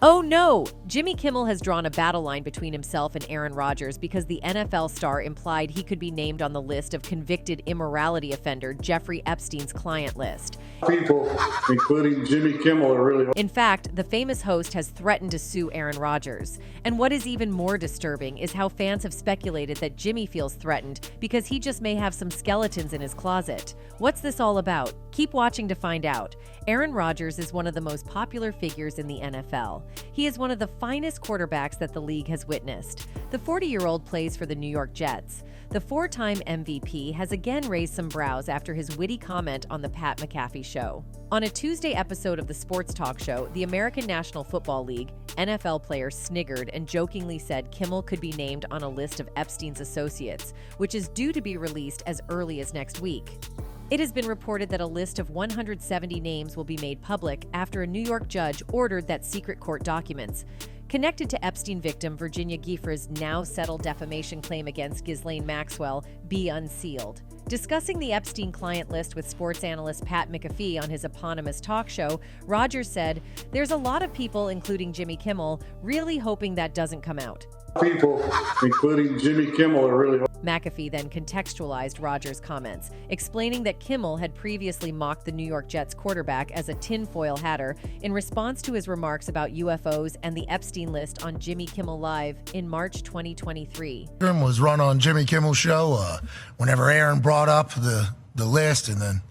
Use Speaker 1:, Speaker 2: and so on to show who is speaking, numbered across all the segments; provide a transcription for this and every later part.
Speaker 1: Oh no! Jimmy Kimmel has drawn a battle line between himself and Aaron Rodgers because the NFL star implied he could be named on the list of convicted immorality offender Jeffrey Epstein's client list.
Speaker 2: People, including Jimmy Kimmel, are really...
Speaker 1: In fact, the famous host has threatened to sue Aaron Rodgers. And what is even more disturbing is how fans have speculated that Jimmy feels threatened because he just may have some skeletons in his closet. What's this all about? Keep watching to find out. Aaron Rodgers is one of the most popular figures in the NFL. He is one of the finest quarterbacks that the league has witnessed. The 40-year-old plays for the New York Jets. The four-time MVP has again raised some brows after his witty comment on the Pat McAfee show. On a Tuesday episode of the sports talk show, the American National Football League, NFL player sniggered and jokingly said Kimmel could be named on a list of Epstein's associates, which is due to be released as early as next week. It has been reported that a list of 170 names will be made public after a New York judge ordered that secret court documents connected to Epstein victim Virginia Guiffre's now settled defamation claim against Ghislaine Maxwell be unsealed. Discussing the Epstein client list with sports analyst Pat McAfee on his eponymous talk show, Rodgers said, "There's a lot of people, including Jimmy Kimmel, really hoping that doesn't come out."
Speaker 2: People, including Jimmy Kimmel, are really...
Speaker 1: McAfee then contextualized Rodgers' comments, explaining that Kimmel had previously mocked the New York Jets quarterback as a tinfoil hatter in response to his remarks about UFOs and the Epstein list on Jimmy Kimmel Live in March 2023.
Speaker 3: Was run on Jimmy Kimmel's show whenever Aaron brought up the list, and then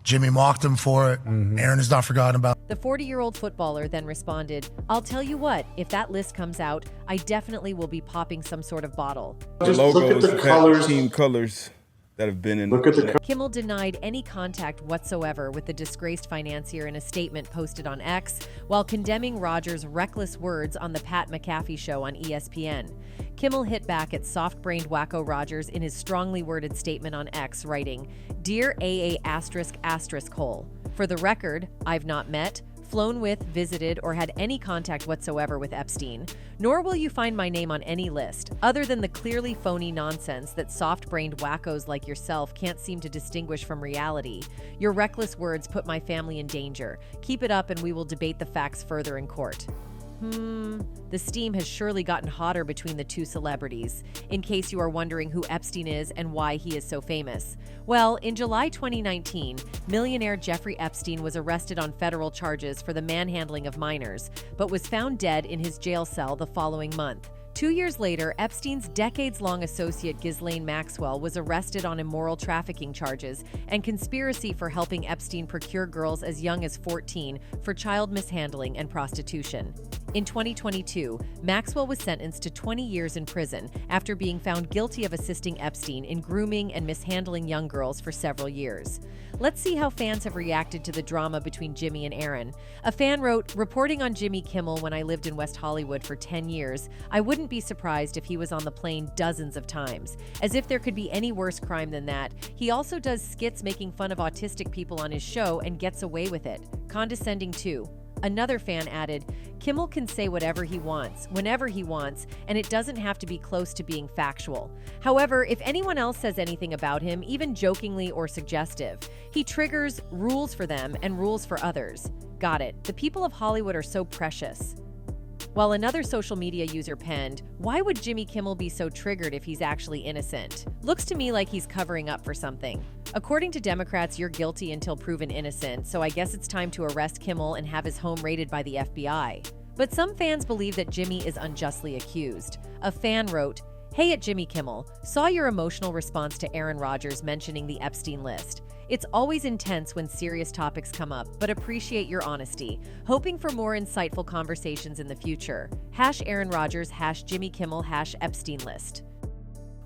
Speaker 3: Jimmy mocked him for it. Aaron has not forgotten about it.
Speaker 1: The 40-year-old footballer then responded, "I'll tell you what, if that list comes out, I definitely will be popping some sort of bottle."
Speaker 2: Just
Speaker 4: logos,
Speaker 2: look at the colors.
Speaker 4: team colors that have been in.
Speaker 2: Look at the
Speaker 1: Kimmel denied any contact whatsoever with the disgraced financier in a statement posted on X, while condemning Rodgers' reckless words on the Pat McAfee show on ESPN. Kimmel hit back at soft-brained wacko Rodgers in his strongly worded statement on X, writing, "Dear AA*****, for the record, I've not met, flown with, visited, or had any contact whatsoever with Epstein, nor will you find my name on any list, other than the clearly phony nonsense that soft-brained wackos like yourself can't seem to distinguish from reality. Your reckless words put my family in danger. Keep it up and we will debate the facts further in court." The steam has surely gotten hotter between the two celebrities, in case you are wondering who Epstein is and why he is so famous. Well, in July 2019, millionaire Jeffrey Epstein was arrested on federal charges for the manhandling of minors, but was found dead in his jail cell the following month. 2 years later, Epstein's decades-long associate Ghislaine Maxwell was arrested on immoral trafficking charges and conspiracy for helping Epstein procure girls as young as 14 for child mishandling and prostitution. In 2022, Maxwell was sentenced to 20 years in prison after being found guilty of assisting Epstein in grooming and mishandling young girls for several years. Let's see how fans have reacted to the drama between Jimmy and Aaron. A fan wrote, "Reporting on Jimmy Kimmel when I lived in West Hollywood for 10 years, I wouldn't be surprised if he was on the plane dozens of times. As if there could be any worse crime than that. He also does skits making fun of autistic people on his show and gets away with it. Condescending too." Another fan added, "Kimmel can say whatever he wants, whenever he wants, and it doesn't have to be close to being factual. However, if anyone else says anything about him, even jokingly or suggestive, he triggers rules for them and rules for others. Got it. The people of Hollywood are so precious." While another social media user penned, "Why would Jimmy Kimmel be so triggered if he's actually innocent? Looks to me like he's covering up for something. According to Democrats, you're guilty until proven innocent, so I guess it's time to arrest Kimmel and have his home raided by the FBI." But some fans believe that Jimmy is unjustly accused. A fan wrote, "Hey at Jimmy Kimmel, saw your emotional response to Aaron Rodgers mentioning the Epstein list. It's always intense when serious topics come up, but appreciate your honesty. Hoping for more insightful conversations in the future. #Aaron Rodgers, #Jimmy Kimmel, #Epstein list."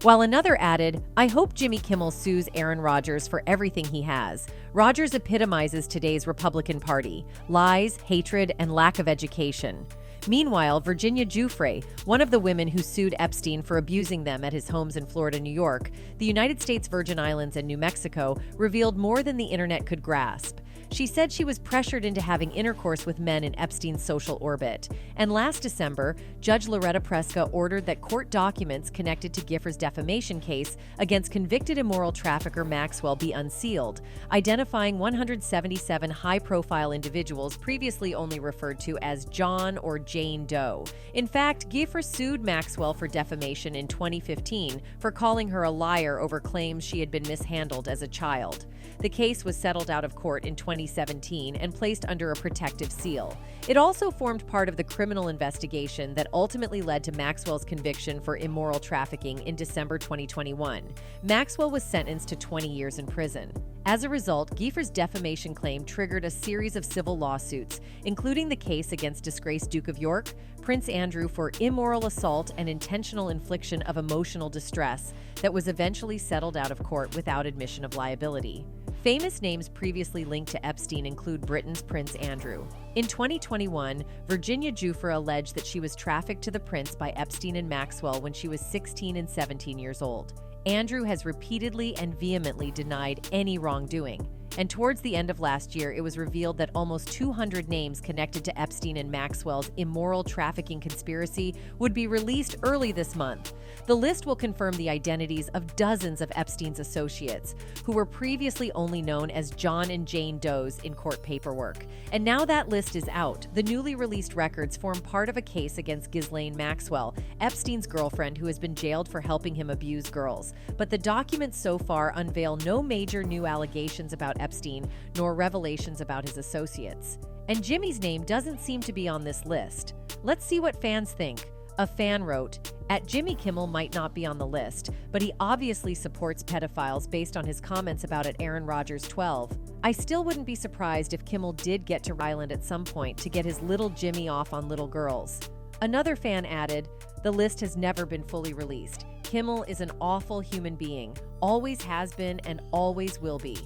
Speaker 1: While another added, "I hope Jimmy Kimmel sues Aaron Rodgers for everything he has. Rodgers epitomizes today's Republican Party: lies, hatred, and lack of education." Meanwhile, Virginia Guiffre, one of the women who sued Epstein for abusing them at his homes in Florida, New York, the United States Virgin Islands, and New Mexico, revealed more than the internet could grasp. She said she was pressured into having intercourse with men in Epstein's social orbit. And last December, Judge Loretta Preska ordered that court documents connected to Giffre's defamation case against convicted immoral trafficker Maxwell be unsealed, identifying 177 high-profile individuals previously only referred to as John or Jane Doe. In fact, Guiffre sued Maxwell for defamation in 2015 for calling her a liar over claims she had been mishandled as a child. The case was settled out of court in 2017 and placed under a protective seal. It also formed part of the criminal investigation that ultimately led to Maxwell's conviction for immoral trafficking in December 2021. Maxwell was sentenced to 20 years in prison. As a result, Giffre's defamation claim triggered a series of civil lawsuits, including the case against disgraced Duke of York, Prince Andrew for immoral assault and intentional infliction of emotional distress that was eventually settled out of court without admission of liability. Famous names previously linked to Epstein include Britain's Prince Andrew. In 2021, Virginia Guiffre alleged that she was trafficked to the prince by Epstein and Maxwell when she was 16 and 17 years old. Andrew has repeatedly and vehemently denied any wrongdoing. And towards the end of last year, it was revealed that almost 200 names connected to Epstein and Maxwell's immoral trafficking conspiracy would be released early this month. The list will confirm the identities of dozens of Epstein's associates, who were previously only known as John and Jane Does in court paperwork. And now that list is out. The newly released records form part of a case against Ghislaine Maxwell, Epstein's girlfriend who has been jailed for helping him abuse girls. But the documents so far unveil no major new allegations about Epstein, nor revelations about his associates. And Jimmy's name doesn't seem to be on this list. Let's see what fans think. A fan wrote, "Jimmy Kimmel might not be on the list, but he obviously supports pedophiles based on his comments about Aaron Rodgers 12. I still wouldn't be surprised if Kimmel did get to Ryland at some point to get his little Jimmy off on little girls." Another fan added, "The list has never been fully released. Kimmel is an awful human being, always has been and always will be."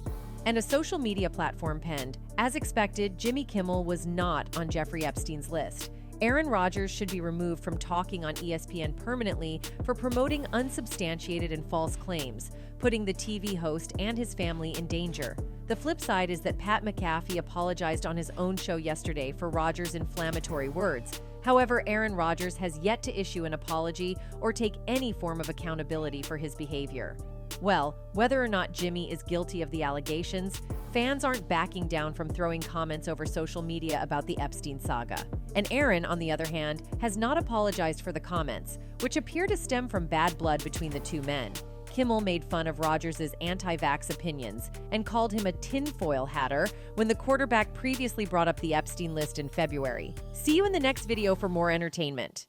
Speaker 1: And a social media platform penned, "As expected, Jimmy Kimmel was not on Jeffrey Epstein's list. Aaron Rodgers should be removed from talking on ESPN permanently for promoting unsubstantiated and false claims, putting the TV host and his family in danger." The flip side is that Pat McAfee apologized on his own show yesterday for Rodgers' inflammatory words. However, Aaron Rodgers has yet to issue an apology or take any form of accountability for his behavior. Well, whether or not Jimmy is guilty of the allegations, fans aren't backing down from throwing comments over social media about the Epstein saga. And Aaron, on the other hand, has not apologized for the comments, which appear to stem from bad blood between the two men. Kimmel made fun of Rodgers' anti-vax opinions and called him a tinfoil hatter when the quarterback previously brought up the Epstein list in February. See you in the next video for more entertainment.